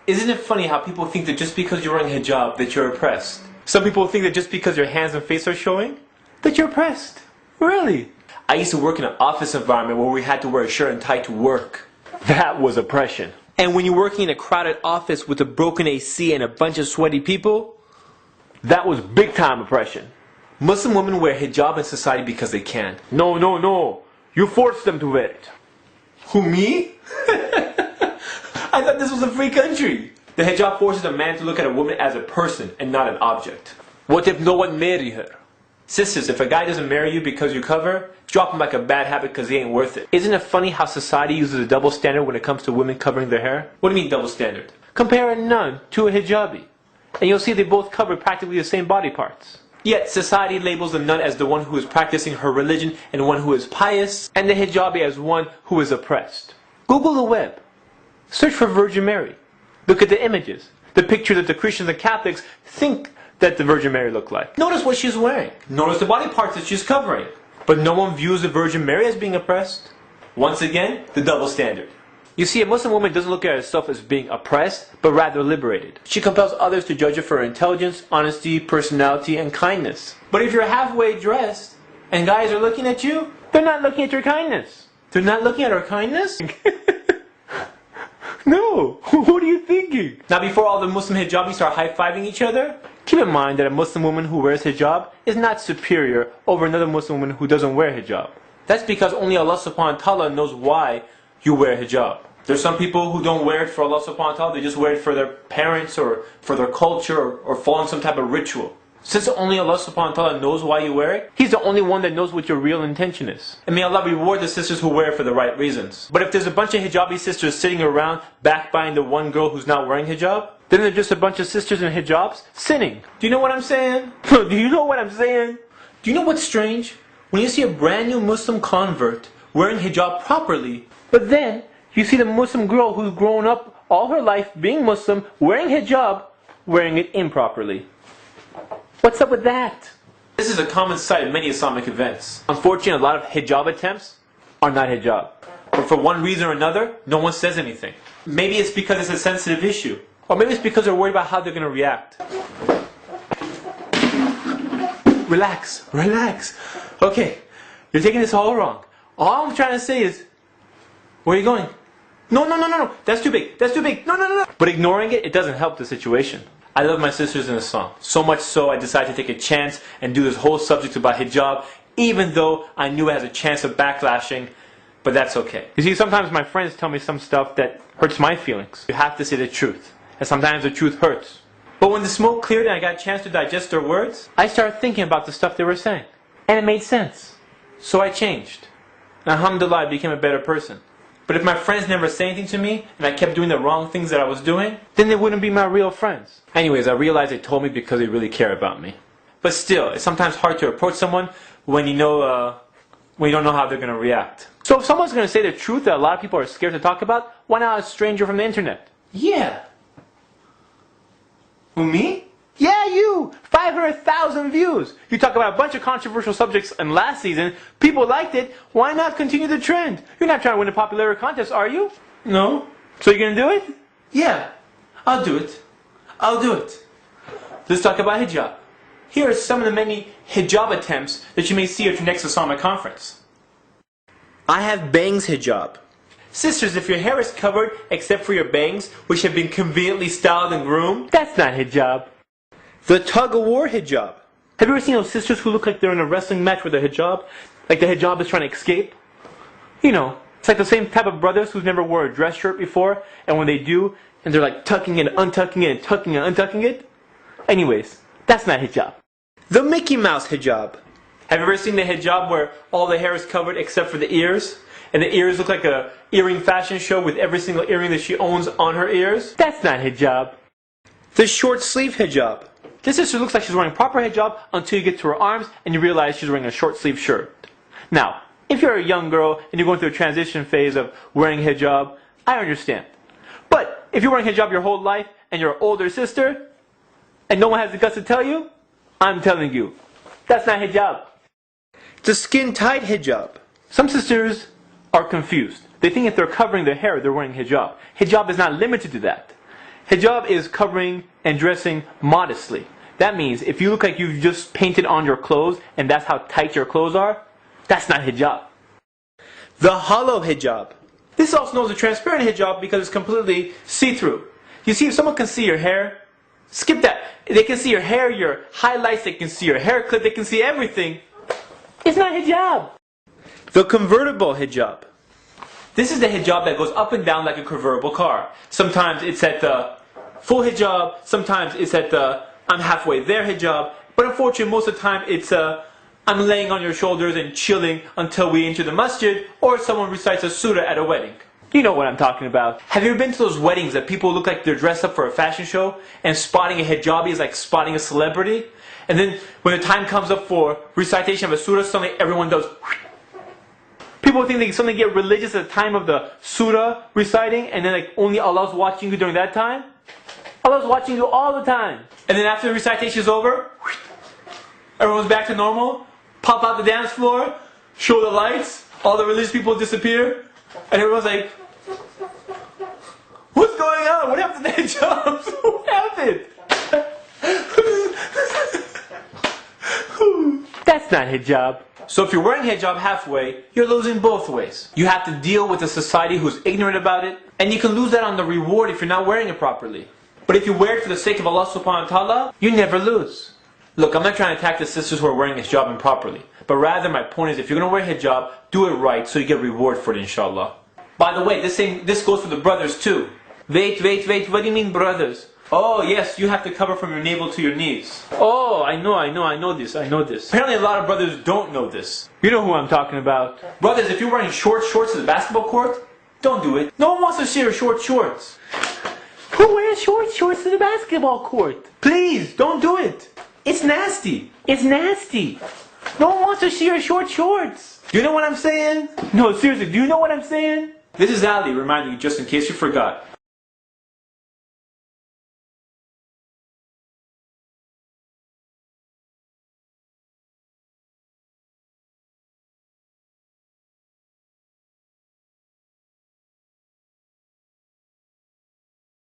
Isn't it funny how people think that just because you're wearing hijab that you're oppressed? Some people think that just because your hands and face are showing, that you're oppressed. Really? I used to work in an office environment where we had to wear a shirt and tie to work. That was oppression. And when you're working in a crowded office with a broken AC and a bunch of sweaty people, that was big time oppression. Muslim women wear hijab in society because they can. No, no, no. You force them to wear it. Who, me? I thought this was a free country. The hijab forces a man to look at a woman as a person and not an object. What if no one marry her? Sisters, if a guy doesn't marry you because you cover, drop him like a bad habit because he ain't worth it. Isn't it funny how society uses a double standard when it comes to women covering their hair? What do you mean double standard? Compare a nun to a hijabi, and you'll see they both cover practically the same body parts. Yet society labels the nun as the one who is practicing her religion and one who is pious, and the hijabi as one who is oppressed. Google the web. Search for Virgin Mary. Look at the images, the picture that the Christians and Catholics think that the Virgin Mary looked like. Notice what she's wearing. Notice the body parts that she's covering. But no one views the Virgin Mary as being oppressed. Once again, the double standard. You see, a Muslim woman doesn't look at herself as being oppressed, but rather liberated. She compels others to judge her for her intelligence, honesty, personality, and kindness. But if you're halfway dressed, and guys are looking at you, they're not looking at your kindness. They're not looking at her kindness? No, what are you thinking? Now before all the Muslim hijabis start high-fiving each other, keep in mind that a Muslim woman who wears hijab is not superior over another Muslim woman who doesn't wear hijab. That's because only Allah subhanahu wa ta'ala knows why you wear hijab. There's some people who don't wear it for Allah subhanahu wa ta'ala, they just wear it for their parents or for their culture or follow some type of ritual. Since only Allah subhanahu wa ta'ala knows why you wear it, He's the only one that knows what your real intention is. And may Allah reward the sisters who wear it for the right reasons. But if there's a bunch of hijabi sisters sitting around backbiting the one girl who's not wearing hijab, then they're just a bunch of sisters in hijabs sinning. Do you know what I'm saying? Do you know what I'm saying? Do you know what's strange? When you see a brand new Muslim convert wearing hijab properly, but then you see the Muslim girl who's grown up all her life being Muslim, wearing hijab, wearing it improperly. What's up with that? This is a common sight in many Islamic events. Unfortunately, a lot of hijab attempts are not hijab. But for one reason or another, no one says anything. Maybe it's because it's a sensitive issue. Or maybe it's because they're worried about how they're going to react. Relax, relax. Okay, you're taking this all wrong. All I'm trying to say is, where are you going? No, no, no, no, no. That's too big. That's too big. No, no, no, no. But ignoring it, it doesn't help the situation. I love my sisters in Islam. So much so, I decided to take a chance and do this whole subject about hijab, even though I knew it has a chance of backlashing, but that's okay. You see, sometimes my friends tell me some stuff that hurts my feelings. You have to say the truth. And sometimes the truth hurts. But when the smoke cleared and I got a chance to digest their words, I started thinking about the stuff they were saying. And it made sense. So I changed. And alhamdulillah, I became a better person. But if my friends never say anything to me, and I kept doing the wrong things that I was doing, then they wouldn't be my real friends. Anyways, I realized they told me because they really care about me. But still, it's sometimes hard to approach someone when you don't know how they're going to react. So if someone's going to say the truth that a lot of people are scared to talk about, why not a stranger from the internet? Yeah. Who, me? Yeah, you! 500,000 views! You talk about a bunch of controversial subjects in last season, people liked it, why not continue the trend? You're not trying to win a popularity contest, are you? No. So you're gonna do it? Yeah, I'll do it. I'll do it. Let's talk about hijab. Here are some of the many hijab attempts that you may see at your next Islamic conference. I have bangs hijab. Sisters, if your hair is covered except for your bangs, which have been conveniently styled and groomed, that's not hijab. The tug-of-war hijab. Have you ever seen those sisters who look like they're in a wrestling match with a hijab? Like the hijab is trying to escape? You know, it's like the same type of brothers who've never wore a dress shirt before, and when they do, and they're like tucking it, untucking it, and tucking and untucking it. Anyways, that's not hijab. The Mickey Mouse hijab. Have you ever seen the hijab where all the hair is covered except for the ears? And the ears look like a earring fashion show with every single earring that she owns on her ears? That's not hijab. The short sleeve hijab. This sister looks like she's wearing proper hijab until you get to her arms and you realize she's wearing a short sleeve shirt. Now, if you're a young girl and you're going through a transition phase of wearing hijab, I understand. But if you're wearing hijab your whole life and you're an older sister and no one has the guts to tell you, I'm telling you, that's not hijab. The skin-tight hijab. Some sisters are confused. They think if they're covering their hair, they're wearing hijab. Hijab is not limited to that. Hijab is covering and dressing modestly. That means if you look like you've just painted on your clothes and that's how tight your clothes are, that's not hijab. The hollow hijab. This is also known as a transparent hijab because it's completely see-through. You see, if someone can see your hair, skip that. They can see your hair, your highlights, they can see your hair clip, they can see everything. It's not hijab. The convertible hijab. This is the hijab that goes up and down like a convertible car. Sometimes it's at the full hijab, sometimes it's at the I'm halfway there hijab, but unfortunately most of the time it's I'm laying on your shoulders and chilling until we enter the masjid, or someone recites a surah at a wedding. You know what I'm talking about. Have you ever been to those weddings that people look like they're dressed up for a fashion show and spotting a hijabi is like spotting a celebrity? And then when the time comes up for recitation of a surah, suddenly everyone does. People think they suddenly get religious at the time of the surah reciting, and then like only Allah's watching you during that time. Allah's watching you all the time. And then after the recitation is over, everyone's back to normal. Pop out the dance floor, show the lights, all the religious people disappear, and everyone's like, what's going on? What happened to the hijabs? What happened? That's not hijab. So if you're wearing hijab halfway, you're losing both ways. You have to deal with a society who's ignorant about it, and you can lose that on the reward if you're not wearing it properly. But if you wear it for the sake of Allah subhanahu wa ta'ala, you never lose. Look, I'm not trying to attack the sisters who are wearing hijab improperly, but rather my point is if you're going to wear hijab, do it right so you get reward for it, inshallah. By the way, this goes for the brothers too. Wait, what do you mean brothers? Oh yes, you have to cover from your navel to your knees. Oh, I know this. Apparently a lot of brothers don't know this. You know who I'm talking about. Brothers, if you're wearing short shorts to the basketball court, don't do it. No one wants to see your short shorts. Who wears short shorts to the basketball court? Please, don't do it. It's nasty. It's nasty. No one wants to see your short shorts. Do you know what I'm saying? No, seriously, do you know what I'm saying? This is Ali reminding you just in case you forgot.